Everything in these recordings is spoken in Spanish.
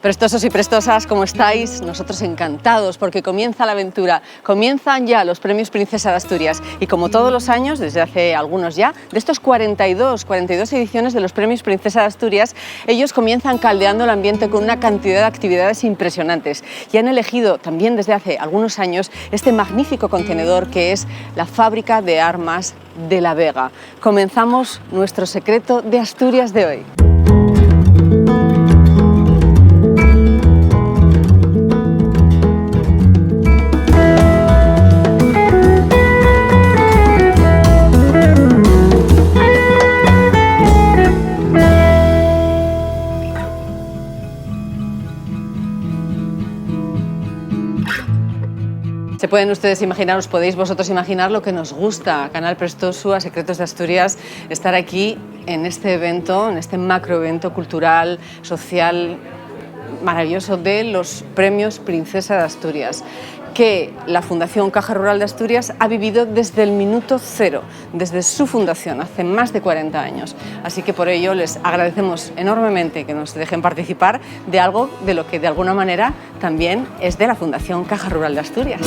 Prestosos y prestosas, ¿cómo estáis? Nosotros encantados porque comienza la aventura, comienzan ya los Premios Princesa de Asturias y como todos los años, desde hace algunos ya, de estos 42 ediciones de los Premios Princesa de Asturias, ellos comienzan caldeando el ambiente con una cantidad de actividades impresionantes y han elegido también desde hace algunos años este magnífico contenedor que es la Fábrica de Armas de La Vega. Comenzamos nuestro secreto de Asturias de hoy. Se pueden ustedes imaginar, os podéis vosotros imaginar lo que nos gusta a Canal Prestoso, a Secretos de Asturias, estar aquí en este evento, en este macroevento cultural, social, maravilloso de los Premios Princesa de Asturias, que la Fundación Caja Rural de Asturias ha vivido desde el minuto cero, desde su fundación, hace más de 40 años. Así que por ello les agradecemos enormemente que nos dejen participar de algo de lo que de alguna manera también es de la Fundación Caja Rural de Asturias.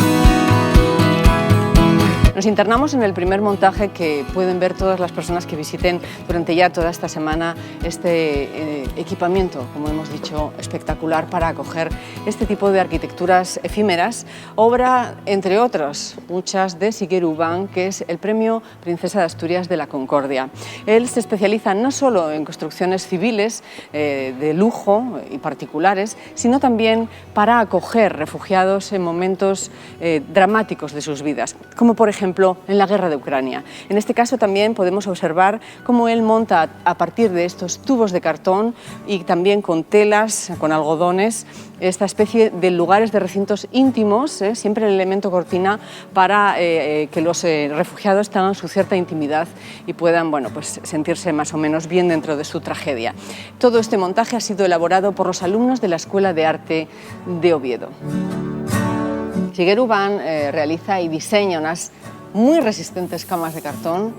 Nos internamos en el primer montaje que pueden ver todas las personas que visiten durante ya toda esta semana este equipamiento, como hemos dicho, espectacular para acoger este tipo de arquitecturas efímeras, obra, entre otras, muchas de Siguer Ubán, que es el Premio Princesa de Asturias de la Concordia. Él se especializa no solo en construcciones civiles de lujo y particulares, sino también para acoger refugiados en momentos dramáticos de sus vidas, como por ejemplo en la guerra de Ucrania. En este caso también podemos observar cómo él monta a partir de estos tubos de cartón y también con telas, con algodones, esta especie de lugares de recintos íntimos, siempre el elemento cortina para que los refugiados tengan su cierta intimidad y puedan pues sentirse más o menos bien dentro de su tragedia. Todo este montaje ha sido elaborado por los alumnos de la Escuela de Arte de Oviedo. Siguer Ubán realiza y diseña unas muy resistentes camas de cartón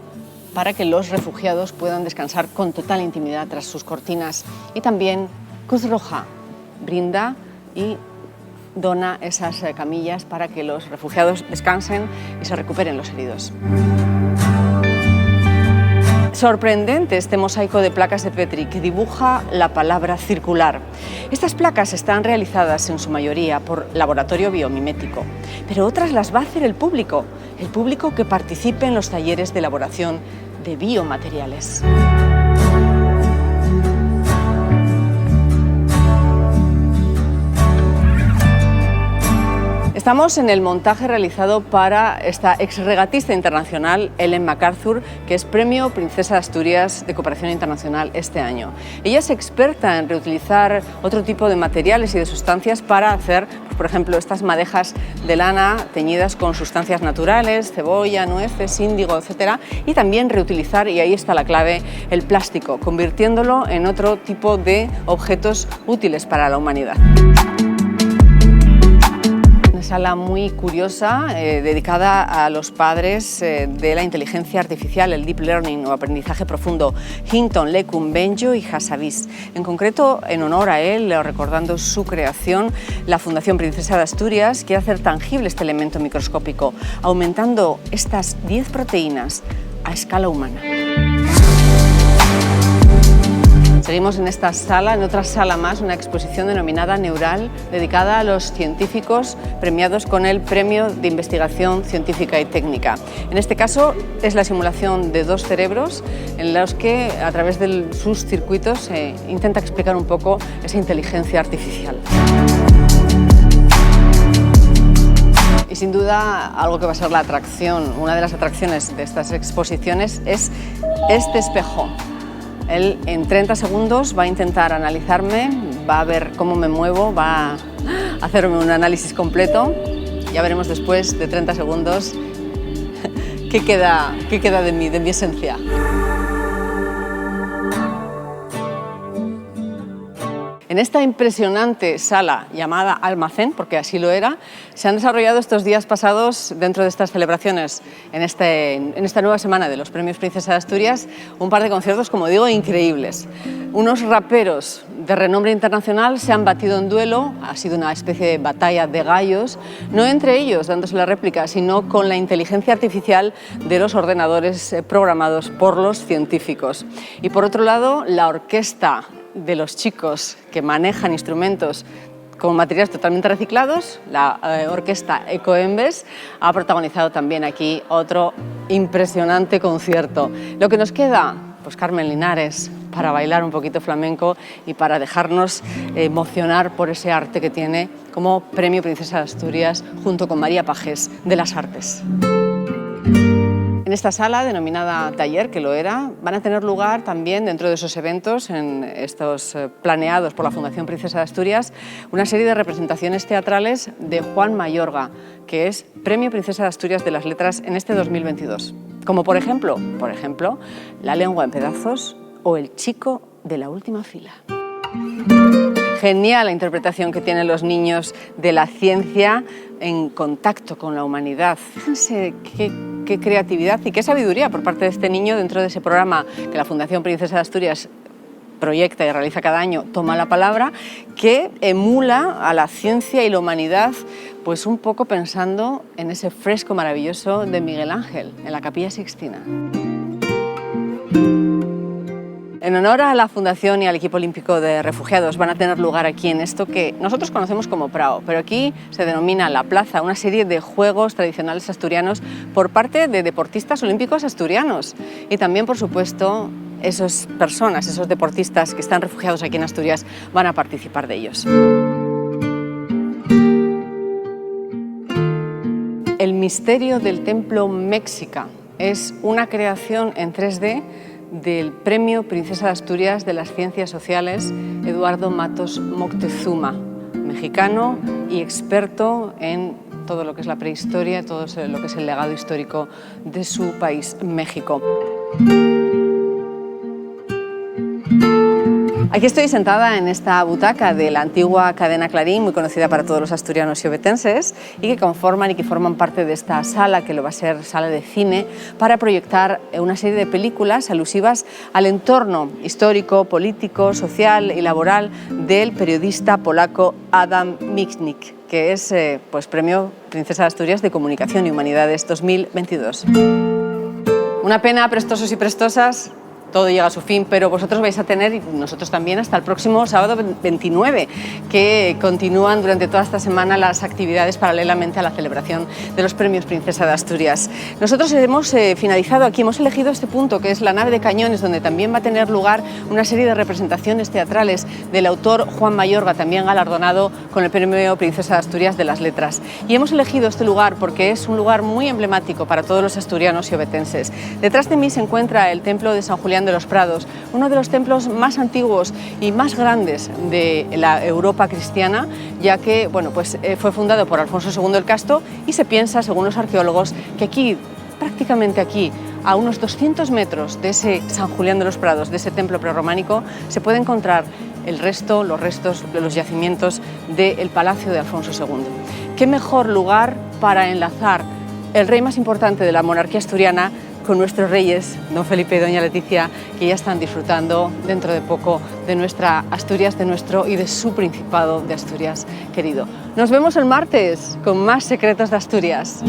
para que los refugiados puedan descansar con total intimidad tras sus cortinas. Y también Cruz Roja brinda y dona esas camillas para que los refugiados descansen y se recuperen los heridos. Sorprendente este mosaico de placas de Petri que dibuja la palabra circular. Estas placas están realizadas en su mayoría por laboratorio biomimético, pero otras las va a hacer el público que participe en los talleres de elaboración de biomateriales. Estamos en el montaje realizado para esta exregatista internacional, Ellen MacArthur, que es Premio Princesa de Asturias de Cooperación Internacional este año. Ella es experta en reutilizar otro tipo de materiales y de sustancias para hacer, por ejemplo, estas madejas de lana teñidas con sustancias naturales, cebolla, nueces, índigo, etc. Y también reutilizar, y ahí está la clave, el plástico, convirtiéndolo en otro tipo de objetos útiles para la humanidad. Sala muy curiosa, dedicada a los padres de la inteligencia artificial, el Deep Learning o aprendizaje profundo, Hinton, LeCun, Benjo y Hassabis. En concreto, en honor a él, recordando su creación, la Fundación Princesa de Asturias quiere hacer tangible este elemento microscópico, aumentando estas 10 proteínas a escala humana. Seguimos en esta sala, en otra sala más, una exposición denominada Neural, dedicada a los científicos premiados con el Premio de Investigación Científica y Técnica. En este caso es la simulación de dos cerebros en los que, a través de sus circuitos, se intenta explicar un poco esa inteligencia artificial. Y sin duda, algo que va a ser la atracción, una de las atracciones de estas exposiciones es este espejo. Él en 30 segundos va a intentar analizarme, va a ver cómo me muevo, va a hacerme un análisis completo. Ya veremos después de 30 segundos qué queda de mi esencia. En esta impresionante sala llamada Almacén, porque así lo era, se han desarrollado estos días pasados, dentro de estas celebraciones, en esta nueva semana de los Premios Princesa de Asturias, un par de conciertos, como digo, increíbles. Unos raperos de renombre internacional se han batido en duelo, ha sido una especie de batalla de gallos, no entre ellos dándose la réplica, sino con la inteligencia artificial de los ordenadores programados por los científicos. Y por otro lado, la orquesta de los chicos que manejan instrumentos con materiales totalmente reciclados, la orquesta Ecoembes, ha protagonizado también aquí otro impresionante concierto. Lo que nos queda, pues Carmen Linares, para bailar un poquito flamenco y para dejarnos emocionar por ese arte que tiene como Premio Princesa de Asturias, junto con María Pajés, de las Artes. En esta sala, denominada Taller, que lo era, van a tener lugar también, dentro de esos eventos, en estos planeados por la Fundación Princesa de Asturias, una serie de representaciones teatrales de Juan Mayorga, que es Premio Princesa de Asturias de las Letras en este 2022. Como por ejemplo, La lengua en pedazos o El chico de la última fila. Genial la interpretación que tienen los niños de la ciencia en contacto con la humanidad. Fíjense qué creatividad y qué sabiduría por parte de este niño dentro de ese programa que la Fundación Princesa de Asturias proyecta y realiza cada año, Toma la Palabra, que emula a la ciencia y la humanidad, pues un poco pensando en ese fresco maravilloso de Miguel Ángel, en la Capilla Sixtina. En honor a la Fundación y al equipo olímpico de refugiados van a tener lugar aquí en esto que nosotros conocemos como Prao, pero aquí se denomina La Plaza, una serie de juegos tradicionales asturianos por parte de deportistas olímpicos asturianos y también, por supuesto, esas personas, esos deportistas que están refugiados aquí en Asturias van a participar de ellos. El misterio del Templo Méxica es una creación en 3D del Premio Princesa de Asturias de las Ciencias Sociales Eduardo Matos Moctezuma, mexicano y experto en todo lo que es la prehistoria, todo lo que es el legado histórico de su país, México. Aquí estoy sentada en esta butaca de la antigua cadena Clarín, muy conocida para todos los asturianos y obetenses, y que forman parte de esta sala, que lo va a ser sala de cine, para proyectar una serie de películas alusivas al entorno histórico, político, social y laboral del periodista polaco Adam Michnik, que es pues, Premio Princesa de Asturias de Comunicación y Humanidades 2022. Una pena, prestosos y prestosas. Todo llega a su fin, pero vosotros vais a tener, y nosotros también, hasta el próximo sábado 29, que continúan durante toda esta semana las actividades paralelamente a la celebración de los Premios Princesa de Asturias. Nosotros hemos finalizado aquí, hemos elegido este punto, que es la nave de cañones, donde también va a tener lugar una serie de representaciones teatrales del autor Juan Mayorga, también galardonado con el Premio Princesa de Asturias de las Letras. Y hemos elegido este lugar porque es un lugar muy emblemático para todos los asturianos y obetenses. Detrás de mí se encuentra el Templo de San Julián de los Prados, uno de los templos más antiguos y más grandes de la Europa cristiana, ya que fue fundado por Alfonso II el Casto, y se piensa, según los arqueólogos, que aquí, prácticamente aquí, a unos 200 metros de ese San Julián de los Prados, de ese templo prerrománico, se puede encontrar los restos de los yacimientos del Palacio de Alfonso II. ¿Qué mejor lugar para enlazar el rey más importante de la monarquía asturiana con nuestros reyes, don Felipe y doña Leticia, que ya están disfrutando dentro de poco de nuestra Asturias, de nuestro y de su Principado de Asturias querido? Nos vemos el martes con más Secretos de Asturias.